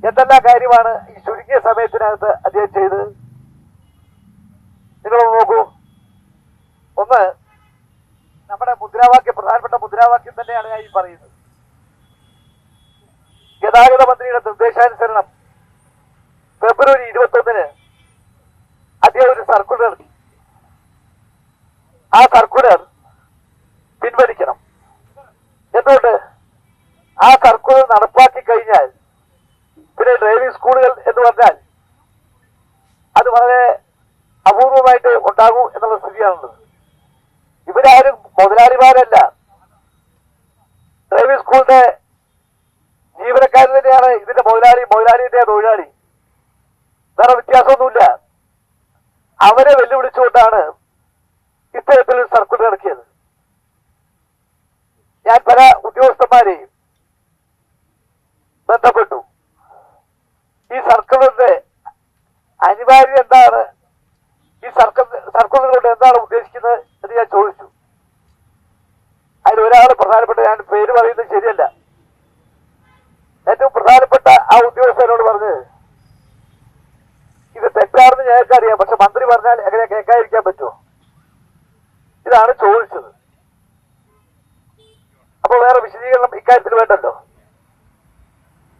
എന്തെല്ലാം കാര്യമാണ് ഈ ചുരുങ്ങിയ സമയത്തിനകത്ത് അദ്ദേഹം ചെയ്തത്? നിങ്ങളൊന്ന് നോക്കൂ. ഒന്ന്, നമ്മുടെ മുദ്രാവാക്യം, പ്രധാനപ്പെട്ട മുദ്രാവാക്യം തന്നെയാണ് ഞാൻ ഈ പറയുന്നത്. ഗതാഗത മന്ത്രിയുടെ നിർദ്ദേശാനുസരണം ഫെബ്രുവരി 21-ന് അദ്ദേഹം ഒരു സർക്കുലർ ഇറക്കി. ആ സർക്കുലർ പിൻവലിക്കണം. എന്തുകൊണ്ട്? ആ സർക്കുലർ നടപ്പാക്കി കഴിഞ്ഞാൽ പിന്നെ ഡ്രൈവിംഗ് സ്കൂളുകൾ എന്ന് പറഞ്ഞാൽ അത് വളരെ അപൂർവമായിട്ട് ഉണ്ടാകൂ എന്നുള്ള സ്ഥിതിയാണുള്ളത്. ഇവരാരും മുതലാളിമാരല്ല. ഡ്രൈവിംഗ് സ്കൂളിന്റെ ജീവനക്കാരൻ തന്നെയാണ് ഇതിന്റെ മുതലാളിയുടെ തൊഴിലാളി. വേറെ വ്യത്യാസമൊന്നുമില്ല. അവരെ വെല്ലുവിളിച്ചുകൊണ്ടാണ് ഇത്തരത്തിൽ സർക്കുലർ ഇറക്കിയത്. ഞാൻ പല ഉദ്യോഗസ്ഥന്മാരെയും ബന്ധപ്പെട്ടു. ഈ സർക്കുലറിന്റെ അനിവാര്യത എന്താണ്, ഈ സർക്കുലർ കൊണ്ട് എന്താണ് ഉദ്ദേശിക്കുന്നത് എന്ന് ഞാൻ ചോദിച്ചു. അതിൽ ഒരാൾ പ്രധാനപ്പെട്ട, ഞാൻ പേര് പറയുന്നത് ശരിയല്ല, ഏറ്റവും പ്രധാനപ്പെട്ട ആ ഉദ്യോഗസ്ഥനോട് പറഞ്ഞ് ഇത് തെറ്റാണെന്ന് ഞങ്ങൾക്കറിയാം, പക്ഷെ മന്ത്രി പറഞ്ഞാൽ എങ്ങനെ കേൾക്കാതിരിക്കാൻ പറ്റുമോ? ഇതാണ് ചോദിച്ചത്. അപ്പോൾ വേറെ വിശദീകരണം ഇക്കാര്യത്തിൽ വേണ്ടല്ലോ.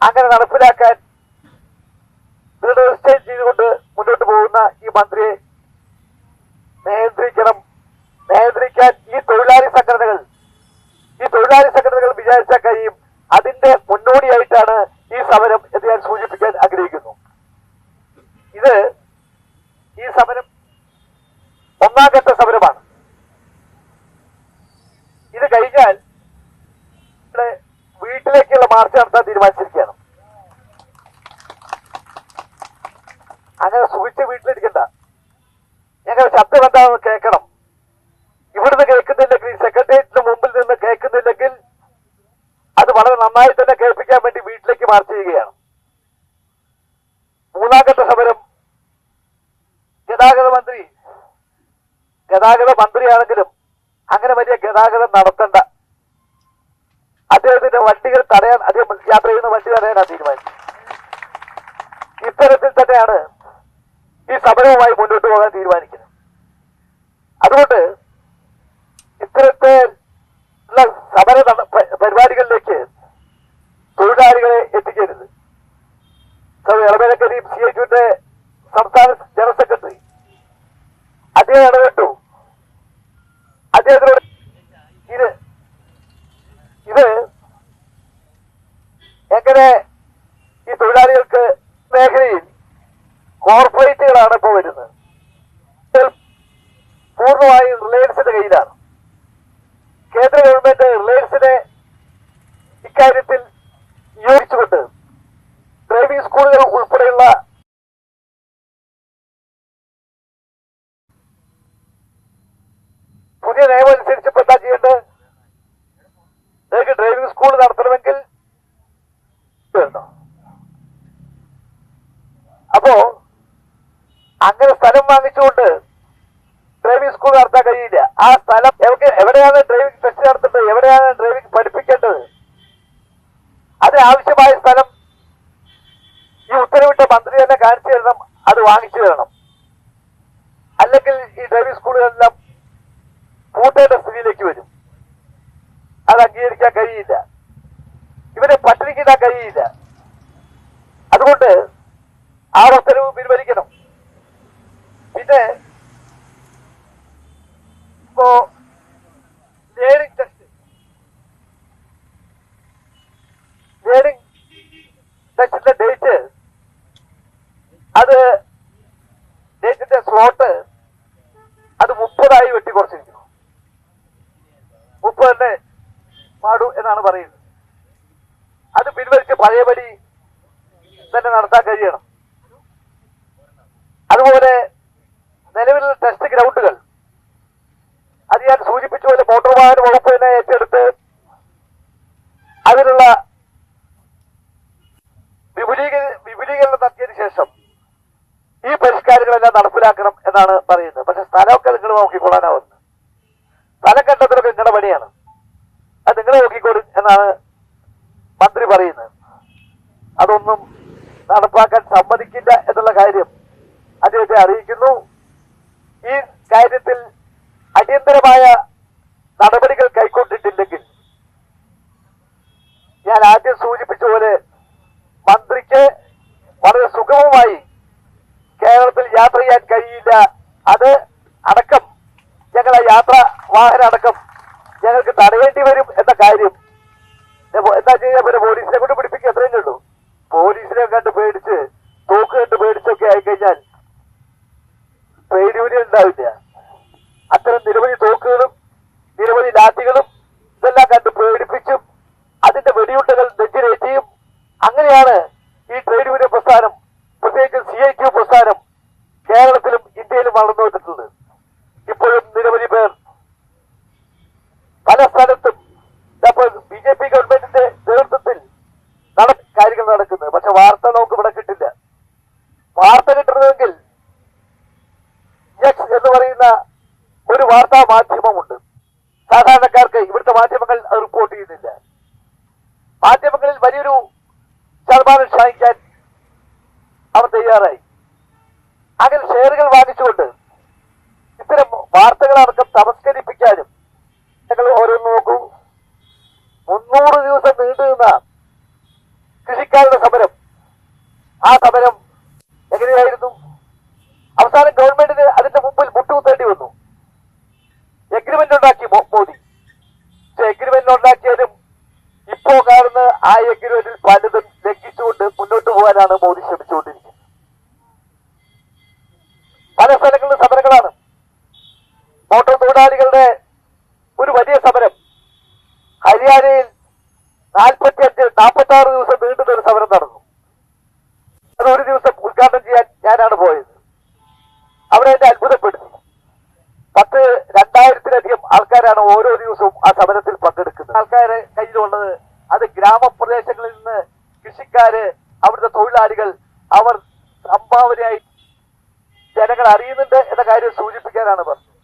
അങ്ങനെ നടപ്പിലാക്കാൻ ദൃഢനിശ്ചയം ചെയ്തുകൊണ്ട് മുന്നോട്ട് പോകുന്ന ഈ മന്ത്രിയെ നിയന്ത്രിക്കാൻ ഈ തൊഴിലാളി സംഘടനകൾ വിചാരിച്ചാൽ കഴിയും. അതിന്റെ മുന്നോടിയായിട്ടാണ് ഈ സമരം എന്ന് ഞാൻ സൂചിപ്പിക്കാൻ ആഗ്രഹിക്കുന്നു. ഈ സമരം ഒന്നാം ഘട്ട സമരമാണ്. ഇത് കഴിഞ്ഞാൽ വീട്ടിലേക്കുള്ള മാർച്ച് നടത്താൻ തീരുമാനിച്ചിരിക്കുകയാണ്. അങ്ങനെ സുഖിച്ച് വീട്ടിലിരിക്കണ്ട. ഞങ്ങൾ ശബ്ദം എന്താണെന്ന് കേൾക്കണം. ഇവിടുന്ന് കേൾക്കുന്നില്ലെങ്കിൽ, സെക്രട്ടേറിയറ്റിന് മുമ്പിൽ നിന്ന് കേൾക്കുന്നില്ലെങ്കിൽ അത് വളരെ നന്നായി തന്നെ കേൾപ്പിക്കാൻ വേണ്ടി വീട്ടിലേക്ക് മാർച്ച് ചെയ്യുകയാണ്. മൂന്നാം ഘട്ട സമരം ഗതാഗത മന്ത്രിയാണെങ്കിലും അങ്ങനെ വലിയ ഗതാഗതം നടത്തണ്ട. അദ്ദേഹത്തിന്റെ വണ്ടികൾ തടയാൻ, അദ്ദേഹം യാത്ര ചെയ്യുന്ന വണ്ടി തടയാനാണ് തീരുമാനിച്ചത്. ഇത്തരത്തിൽ തന്നെയാണ് ഈ സമരവുമായി മുന്നോട്ട് പോകാൻ തീരുമാനിക്കുന്നത്. അതുകൊണ്ട് ഇത്തരത്തിലുള്ള സമര പരിപാടികളിലേക്ക് തൊഴിലാളികളെ എത്തിക്കരുത്. എളമേല കരീം CITUവിന്റെ സംസ്ഥാന ജനറൽ സെക്രട്ടറി അദ്ദേഹം ഇടപെട്ടു. അദ്ദേഹത്തിനോട് ഇത് എങ്ങനെ ഈ തൊഴിലാളികൾക്ക് മേഖലയിൽ കോർപ്പറേറ്റുകളാണ് ഇപ്പോൾ വരുന്നത്. പൂർണ്ണമായും റിലയൻസിന്റെ കയ്യിലാണ്. കേന്ദ്ര ഗവൺമെന്റ് റിലയൻസിനെ ഇക്കാര്യത്തിൽ നിയോഗിച്ചുകൊണ്ട് ഡ്രൈവിംഗ് സ്കൂളുകൾ ഉൾപ്പെടെയുള്ള പുതിയ നിയമം അനുസരിച്ച് ഇപ്പൊ എന്താ ചെയ്യേണ്ടത്? നിങ്ങൾക്ക് ഡ്രൈവിംഗ് സ്കൂൾ നടത്തണമെങ്കിൽ അപ്പോ അങ്ങനെ സ്ഥലം വാങ്ങിച്ചുകൊണ്ട് ഡ്രൈവിംഗ് സ്കൂൾ നടത്താൻ കഴിയില്ല. ആ സ്ഥലം എവിടെയാണ് ഡ്രൈവിംഗ് ടെസ്റ്റ് നടത്തേണ്ടത്, എവിടെയാണ് ഡ്രൈവിംഗ് പഠിപ്പിക്കേണ്ടത്, അതിനാവശ്യമായ സ്ഥലം ഈ ഉത്തരവിട്ട മന്ത്രി തന്നെ കാണിച്ചു തരണം, അത് വാങ്ങിച്ചു തരണം. അല്ലെങ്കിൽ ഈ ഡ്രൈവിംഗ് സ്കൂളുകളെല്ലാം പൂട്ടേണ്ട സ്ഥിതിയിലേക്ക് വരും. അത് അംഗീകരിക്കാൻ കഴിയില്ല. ഇവരെ പട്ടിണിക്കിടാൻ കഴിയില്ല. അതുകൊണ്ട് ആ ഉത്തരവ് പിൻവലിക്കണം. പിന്നെ ഇപ്പോ ലേണിംഗ് ടെസ്റ്റിന്റെ ഡേറ്റിന്റെ സ്ലോട്ട് അത് 30 വെട്ടിക്കുറച്ചിരിക്കുന്നു. 30 തന്നെ പാടൂ എന്നാണ് പറയുന്നത്. അത് പിൻവലിച്ച് പഴയപടി തന്നെ നടത്താൻ കഴിയണം. അതുപോലെ നിലവിലുള്ള ടെസ്റ്റ് ഗ്രൗണ്ടുകൾ അത് ഞാൻ സൂചിപ്പിച്ച പോലെ മോട്ടോർ വാഹന വകുപ്പ് തന്നെ ഏറ്റെടുത്ത് അതിനുള്ള വിപുലീകരണം നടത്തിയതിനു ശേഷം ഈ പരിഷ്കാരങ്ങളെല്ലാം നടപ്പിലാക്കണം എന്നാണ് പറയുന്നത്. പക്ഷെ സ്ഥലമൊക്കെ നിങ്ങൾ നോക്കിക്കൊള്ളാനാവുന്നത്. സ്ഥലം കണ്ടെത്തലൊക്കെ നിങ്ങളുടെ പണിയാണ്. അത് നിങ്ങൾ നോക്കിക്കോളും എന്നാണ് മന്ത്രി പറയുന്നത്. അതൊന്നും നടപ്പാക്കാൻ സമ്മതിക്കില്ല എന്നുള്ള കാര്യം അദ്ദേഹത്തെ അറിയിക്കുന്നു. ഈ കാര്യത്തിൽ അടിയന്തരമായ നടപടികൾ കൈക്കൊണ്ടിട്ടില്ലെങ്കിൽ ഞാൻ ആദ്യം സൂചിപ്പിച്ച പോലെ മന്ത്രിക്ക് വളരെ സുഗമമായി കേരളത്തിൽ യാത്ര ചെയ്യാൻ കഴിയില്ല. അത് അടക്കം ഞങ്ങളെ യാത്രാ വാഹനം അടക്കം ഞങ്ങൾക്ക് തടയേണ്ടി വരും എന്ന കാര്യം എന്താ ചെയ്യാൻ പിന്നെ പോലീസിനെ കൊണ്ട് പിടിപ്പിക്കുക അത്രയും കണ്ടു. പോലീസിനെ കണ്ട് പേടിച്ച് തോക്ക് കണ്ട് പേടിച്ചൊക്കെ ആയിക്കഴിഞ്ഞാൽ ട്രേഡ് യൂണിയൻ ഉണ്ടാവില്ല. അത്തരം നിരവധി തോക്കുകളും നിരവധി ലാത്തികളും ഇതെല്ലാം കണ്ട് പേടിപ്പിച്ചും അതിന്റെ വെടിയുണ്ടകൾ നെഞ്ചിലേറ്റിയും അങ്ങനെയാണ് ഈ ട്രേഡ് യൂണിയൻ പ്രസ്ഥാനം, പ്രത്യേകിച്ച് CIT പ്രസ്ഥാനം കേരളത്തിലും ഇന്ത്യയിലും വളർന്നു വന്നിട്ടുള്ളത്. ഇപ്പോഴും നിരവധി പേർ പല സ്ഥലത്തും BJP ഗവൺമെന്റിന്റെ നേതൃത്വത്തിൽ കാര്യങ്ങൾ നടക്കുന്നത്. പക്ഷെ വാർത്ത നമുക്ക് ഇവിടെ കിട്ടില്ല. വാർത്ത കിട്ടണമെങ്കിൽ എന്ന് പറയുന്ന ഒരു വാർത്താ മാധ്യമമുണ്ട്. സാധാരണക്കാർക്ക് ഇവിടുത്തെ മാധ്യമങ്ങൾ അത് റിപ്പോർട്ട് ചെയ്യുന്നില്ല. മാധ്യമങ്ങളിൽ വലിയൊരു ശതമാനം ക്ഷയിക്കാൻ അവർ തയ്യാറായി. അങ്ങനെ ഷെയറുകൾ വാങ്ങിച്ചുകൊണ്ട് ഇത്തരം വാർത്തകളടക്കം തമസ്കരിപ്പിക്കാനും ഞങ്ങൾ ഓരോന്ന് നോക്കൂ. 300 ദിവസം നീണ്ടു നിന്ന കൃഷിക്കാരുടെ സമരം, ആ സമരം എങ്ങനെയായിരുന്നു? അവസാനം ഗവൺമെന്റിന് അതിന്റെ മുമ്പിൽ മുട്ടുകുത്തേണ്ടി വന്നു. എഗ്രിമെന്റ് ഉണ്ടാക്കി മോദി. പക്ഷെ എഗ്രിമെന്റ് ഉണ്ടാക്കിയാലും ഇപ്പോ കാണുന്ന ആ എഗ്രിമെന്റിൽ പലതും ലംഘിച്ചുകൊണ്ട് മുന്നോട്ട് പോകാനാണ് മോദി ശ്രമിച്ചുകൊണ്ടിരിക്കുന്നത്. പല സ്ഥലങ്ങളിലും സമരങ്ങളാണ്. ഓട്ടോ തൊഴിലാളികളുടെ ഒരു വലിയ സമരം ഹരിയാനയിൽ 46 ദിവസം നീണ്ടുന്ന ഒരു സമരം നടന്നു. അത് ഒരു ദിവസം ഉദ്ഘാടനം ചെയ്യാൻ ഞാനാണ് പോയത്. അവിടെ എന്നെ അത്ഭുതപ്പെടുത്തി. 2000-ലധികം ആൾക്കാരാണ് ഓരോ ദിവസവും ആ സമരത്തിൽ പങ്കെടുക്കുന്നത്. ആൾക്കാരെ കയ്യിലുള്ളത് അത് ഗ്രാമപ്രദേശങ്ങളിൽ നിന്ന് കൃഷിക്കാര്, അവിടുത്തെ തൊഴിലാളികൾ, അവർ സംഭാവനയായി ജനങ്ങൾ അറിയുന്നുണ്ട് എന്ന കാര്യം സൂചിപ്പിക്കാനാണ് പറഞ്ഞത്.